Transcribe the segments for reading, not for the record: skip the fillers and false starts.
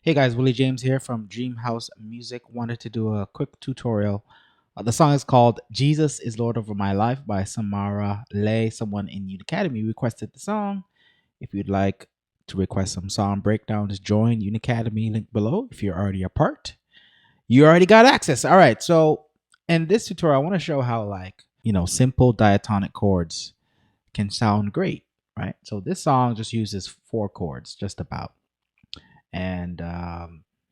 Hey guys, Willie James here from DreamHouse Music. Wanted to do a quick tutorial. The song is called Jesus is Lord Over My Life by Samara Leigh. Someone in Unicademy requested the song. If you'd like to request some song breakdowns, join Unicademy, link below. If you're already a part, you already got access. All right, so in this tutorial, I want to show how simple diatonic chords can sound great, right? So this song just uses 4 chords, just about. And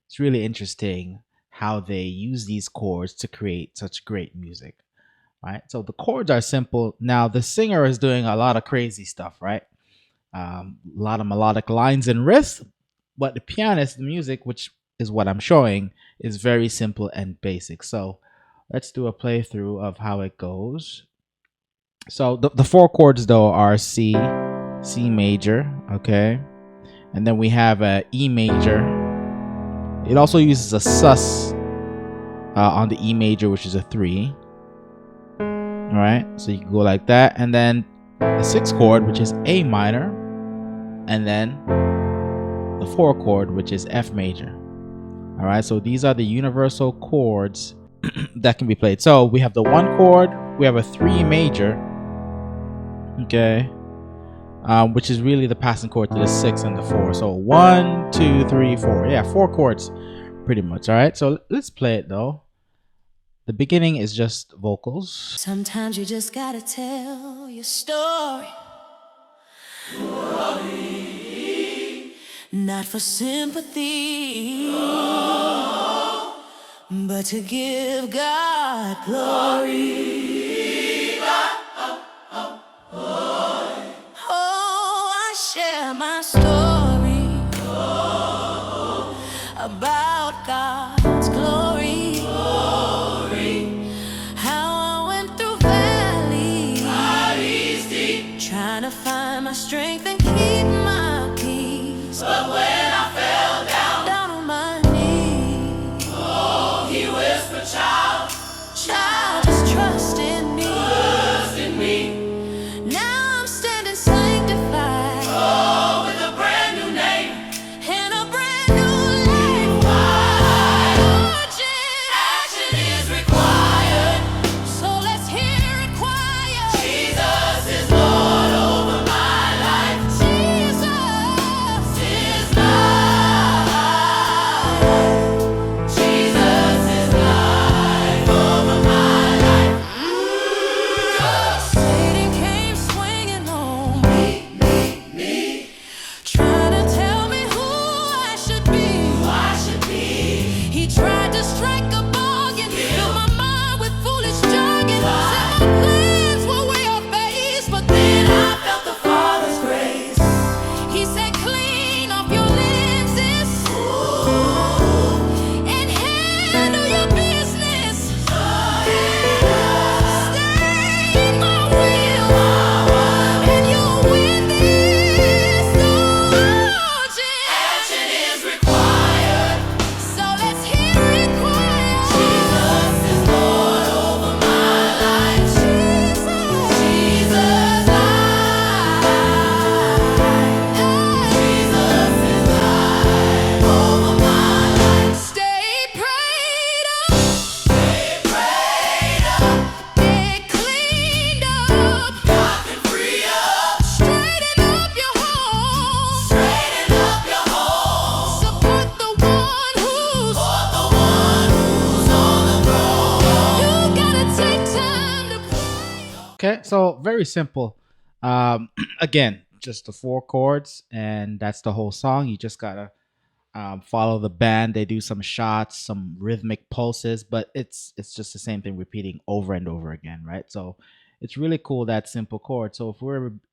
it's really interesting how they use these chords to create such great music, right? So the chords are simple. Now the singer is doing a lot of crazy stuff, right? A lot of melodic lines and riffs, but the pianist, the music, which is what I'm showing, is very simple and basic. So let's do a playthrough of how it goes. So the 4 chords though are C, C major, okay? And then we have a E major. It also uses a sus on the E major, which is a 3. All right, so you can go like that. And then the 6th chord, which is A minor. And then the 4th chord, which is F major. All right, so these are the universal chords that can be played. So we have the 1 chord, we have a 3 major, okay, which is really the passing chord to the 6 and the 4. So 1, 2, 3, 4. Yeah, 4 chords pretty much. All right, so let's play it though. The beginning is just vocals. Sometimes you just gotta tell your story. Not for sympathy, but to give God glory. I share my story about God's glory. How I went through valleys deep, trying to find my strength and keep my peace. But when I fell down on my knees, oh, He whispered, child, just trust in me. Now I'm standing sanctified, oh, with a brand new name and a brand new life. Action is required, so let's hear it choir. Jesus is Lord over my life. Jesus is life. Jesus is life over my life. Satan came swinging on me, trying to tell me who I should be. He tried to strike a bargain, fill my mind with foolish jargon. Said my plans were way off base, but then I felt the Father's grace. He said, clean off your lenses and handle your business. Stay in my will, and you'll win this. Action is required, so let's hear it choir. Jesus is Lord over my life. Jesus life. Jesus is life over my life. Stay prayed up, get cleaned up, God can free up, straighten up your home, support the one who's on the throne. You gotta take time to pray. Okay, so very simple. Again, just the 4 chords, and that's the whole song. You just gotta follow the band. They do some shots, some rhythmic pulses, but it's just the same thing repeating over and over again, right? So it's really cool, that simple chord. So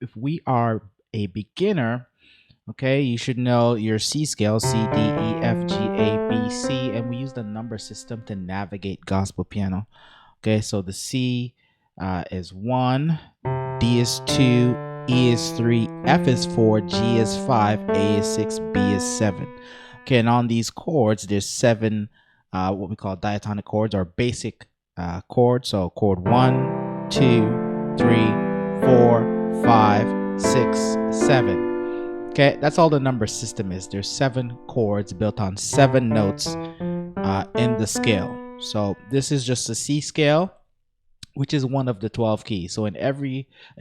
if we are a beginner, okay, you should know your C scale: C, D, E, F, G, A, B, C, and we use the number system to navigate gospel piano. Okay, so the C is 1, D is 2, E is 3, F is 4, G is 5, A is 6, B is 7. Okay, and on these chords, there's 7 what we call diatonic chords, or basic chords. So chord 1, 2, 3, 4, 5, 6, 7. Okay, that's all the number system is. There's 7 chords built on 7 notes in the scale. So this is just a C scale, which is one of the 12 keys. So in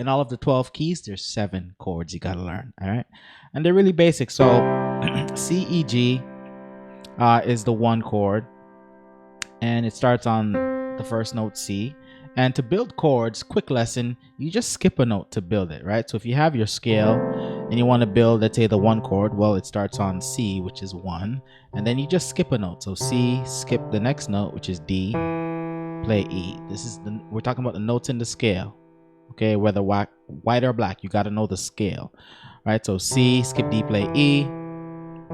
all of the 12 keys, there's 7 chords you gotta learn. All right, and they're really basic. So C, E, G is the 1 chord, and it starts on the first note C. And to build chords, quick lesson, you just skip a note to build it, right? So if you have your scale and you want to build, let's say, the 1 chord, well, it starts on C, which is 1, and then you just skip a note. So C, skip the next note, which is D, play E. We're talking about the notes in the scale, okay? Whether white or black, you got to know the scale, right? So C, skip D, play E,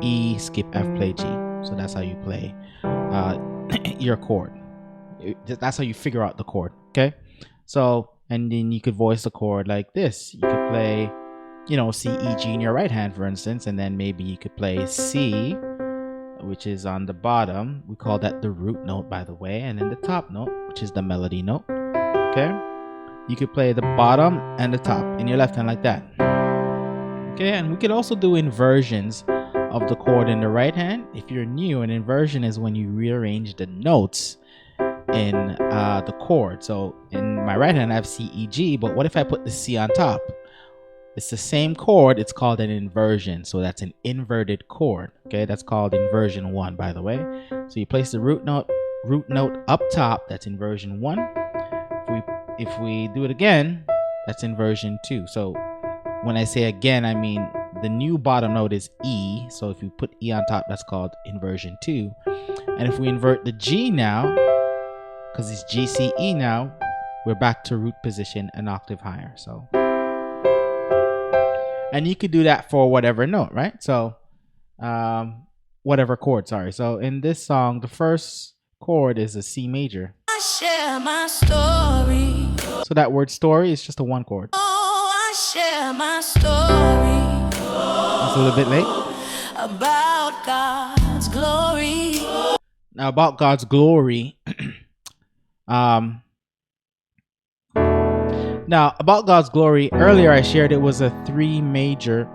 E, skip F, play G. So that's how you play your chord. That's how you figure out the chord, okay? So, and then you could voice the chord like this. You could play, C, E, G in your right hand, for instance, and then maybe you could play C, which is on the bottom. We call that the root note, by the way, and then the top note, which is the melody note, okay? You could play the bottom and the top in your left hand like that, okay? And we could also do inversions of the chord in the right hand. If you're new, an inversion is when you rearrange the notes in the chord. So in my right hand I have C, E, G, but what if I put the C on top? It's the same chord, it's called an inversion. So that's an inverted chord, okay? That's called inversion 1, by the way. So you place the root note up top, that's inversion 1. If we do it again, that's inversion 2. So when I say again, I mean the new bottom note is E. So if you put E on top, that's called inversion 2. And if we invert the G now, because it's G, C, E now, we're back to root position an octave higher. So, and you could do that for whatever note, right? So, whatever chord, sorry. So in this song, the first chord is a C major. I share my story. So that word story is just a 1 chord. Oh, I share my story. It's a little bit late. About God's glory. Now about God's glory. Now about God's glory, earlier I shared it was a 3 major,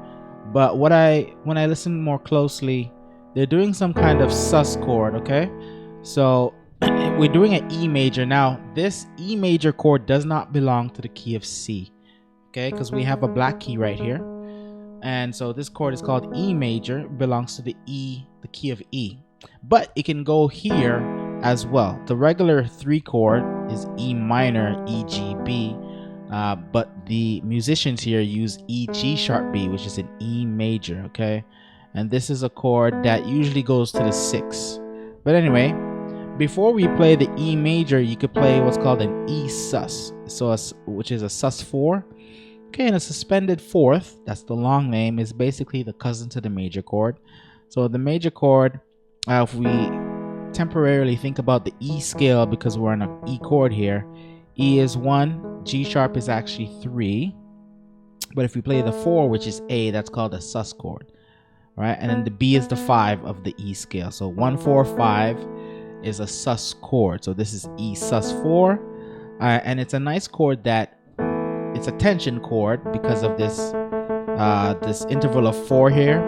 but when I listen more closely, they're doing some kind of sus chord, okay? So we're doing an E major. Now this E major chord does not belong to the key of C, okay? Because we have a black key right here, and so this chord is called E major, belongs to the key of E, but it can go here as well. The regular 3 chord is E minor, E, G, B, but the musicians here use E, G sharp B, which is an E major, okay? And this is a chord that usually goes to the 6. But anyway, before we play the E major, you could play what's called an E sus, which is a sus 4. Okay, and a suspended 4th, that's the long name, is basically the cousin to the major chord. So the major chord, if we temporarily think about the E scale, because we're on an E chord here, E is 1, G sharp is actually 3, but if we play the 4, which is A, that's called a sus chord, right? And then the B is the 5 of the E scale. So 1, 4, 5 is a sus chord. So this is E sus 4, and it's a nice chord that it's a tension chord because of this this interval of 4 here.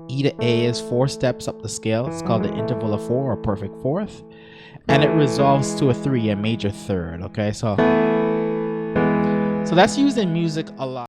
E to A is 4 steps up the scale. It's called the interval of 4 or perfect 4th, and it resolves to a 3, a major 3rd. Okay, so that's used in music a lot.